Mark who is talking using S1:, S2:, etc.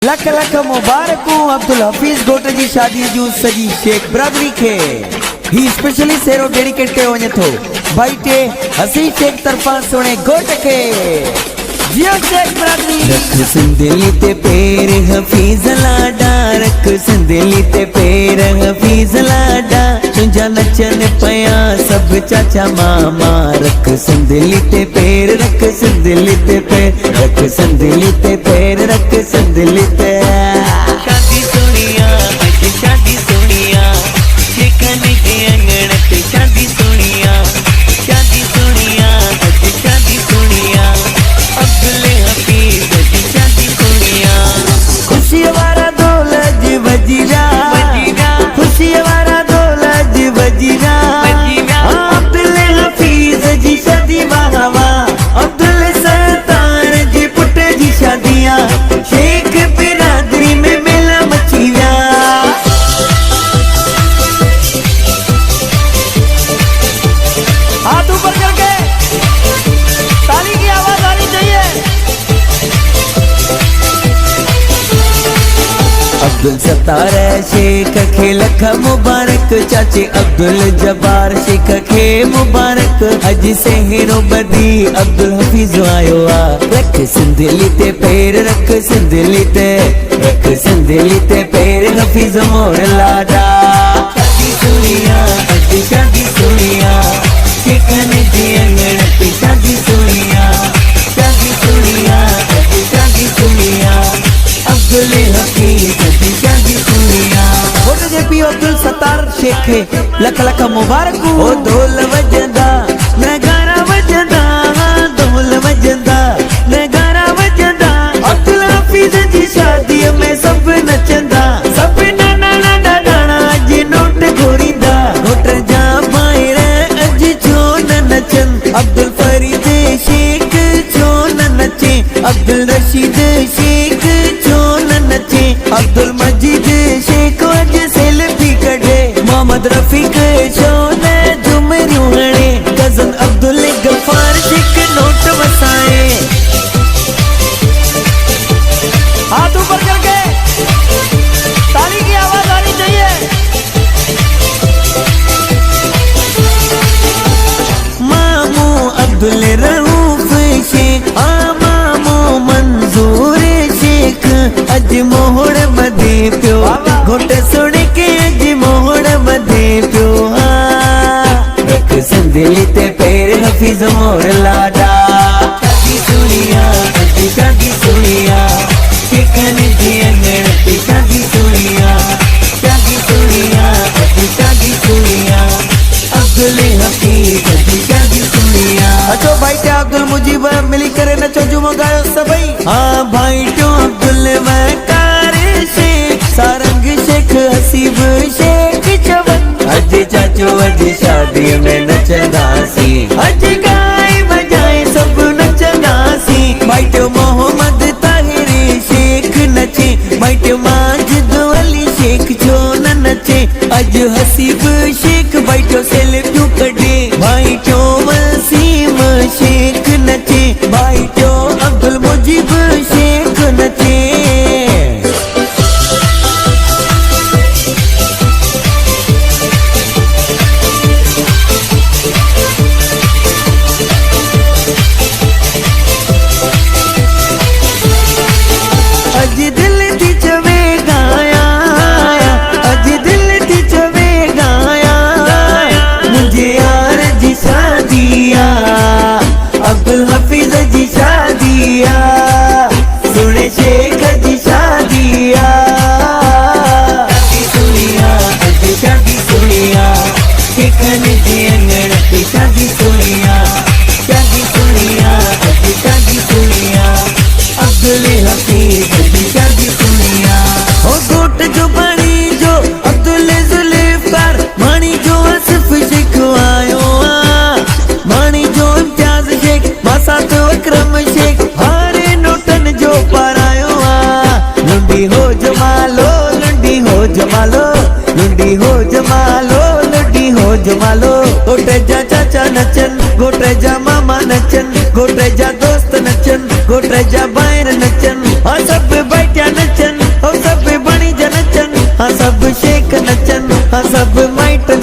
S1: लख लख मुबारक अब्दुल हफीज घोट जी शादी जूं सजी शेख बिरादरी खे ही स्पेशली सेरो डेडिकेट कयो वञे थो भाई टे हसी शेख तरफां सुणे घोट के जियो शेख बिरादरी।
S2: रख संदली ते पैर हफीज लाडा, रख संदली ते पैर हफीज लाडा, तुझा नचन पया सब चाचा मामा। रख संदली ते पैर, रख संदली ते पैर, रख संदली ते पैर, रख संदली ते। शादी सोनिया अज शादी सोनिया, शेखन के अंगण ते शादी सोनिया, शादी सोनिया अज शादी सोनिया, अब्दुल हफीज अज शादी सोनिया।
S1: खुशी वारा दौलत वजीरा,
S2: खुशी वारा दौलत वजीरा,
S1: अब्दुल हफीज जी शादी वाह वाह, अब्दुल सत्तार जी पुट जी शादियां शेख बिरादरी में मेला मची विया। हाथ ऊपर करके ताली की आवाज आनी चाहिए।
S2: अब्दुल सत्तार शेख खे लख मुबारक, चाचे अब्दुल जब्बार शेख खे मुबारक। अज सेहरो बदी अब्दुल हफीज आयो आ। रख संदली ते पैर, रख संदली ते, रख संदली ते पैर, हफीज मोर लाडा। शादी सोनिया अज शादी सोनिया, शेखन के अंगण पे शादी सोनिया, शादी सोनिया अज शादी सोनिया, अब्दुल हफीज अज शादी सोनिया।
S1: घोट जे पी अब्दुल सत्तार शेख खे लख लख मुबारक।
S2: ओ ढोल वजंदा नगारा वजंदा, ढोल वजंदा नगारा वजंदा,
S1: अब्दुल हफीज जी शादी में सब नचंदा, सब नाना नाना नाना जी नोट घोरींदा।
S2: घोट जा भाईर अज छो न नचन, अब्दुल फरीद शेख छो न नचे, अब्दुल रशीद शेख छो न नचे, अब्दुल मजीद शेख अज सेल्फी कढे, मोहम्मद रफीक छो न झुमरियूं हणे, कज़न अब्दुल गफ्फार शेख नोट वसाए।
S1: हाथ ऊपर करके ताली की आवाज आनी चाहिए।
S2: मामू अब्दुल रऊफ शेख, मामू मंजूर शेख अज मोहड़ मदे पियो, घोट सुन के अज मोहड़ मदे पियो। रख संदली ते पैर, हफीज मोर लाडा। शादी सोनिया अज शादी सोनिया, शेखन के अंगण पे शादी सोनिया, शादी सोनिया अज शादी सोनिया, अब्दुल हफीज अज शादी सोनिया।
S1: अचो भाई टे अब्दुल मुजीब मिली करे नचो जुमो गायो सभई।
S2: हाँ भाई टो अब्दुल वकार शेख, सारंग शेख हसीब शेख चवन, अज चाचो अज शादी में नचंदासी, अज गाए बजाए सब नचंदासी। भाई टो मोहम्मद ताहिर शेख नचे, भाई टो माजिद अली शेख छो न नचे, अज हसीब शेख भाई टो सेल्फियूं कढे, भाई टो वसीम शेख नचे, भाई टो अब्दुल मुजीब शेख नचे। अज दिल थी चवे गाया, अज दिल थी चवे गाया, मुझे यार जी शादिया, अब्दुल हफीज जी शादिया, सुने शेख जी शादिया। शादी सोनिया अज शादी सोनिया, शेखन के अंगण पे शादी सोनिया, शादी सोनिया अज शादी सोनिया, अब्दुल हफीज अज शादी सोनिया। ओ घोट जो बणी जो अब्दुल जुल्फकार, मानी जो आसिफ शेख आयो आ, मानी जो इम्तियाज शेख, मासा तो अकरम शेख, हारे नोटन जो पारायो आ। लुंडी हो जमालो, लुंडी हो जमालो, लुंडी हो जमालो, लुंडी हो जमालो। घोटे जा चाचा नचन, घोटे जा मामा नचन, घोटे जा दोस्त नचन, घोटे जा बाहर नचन, हाँ सब बैठा नचन। सब माइटन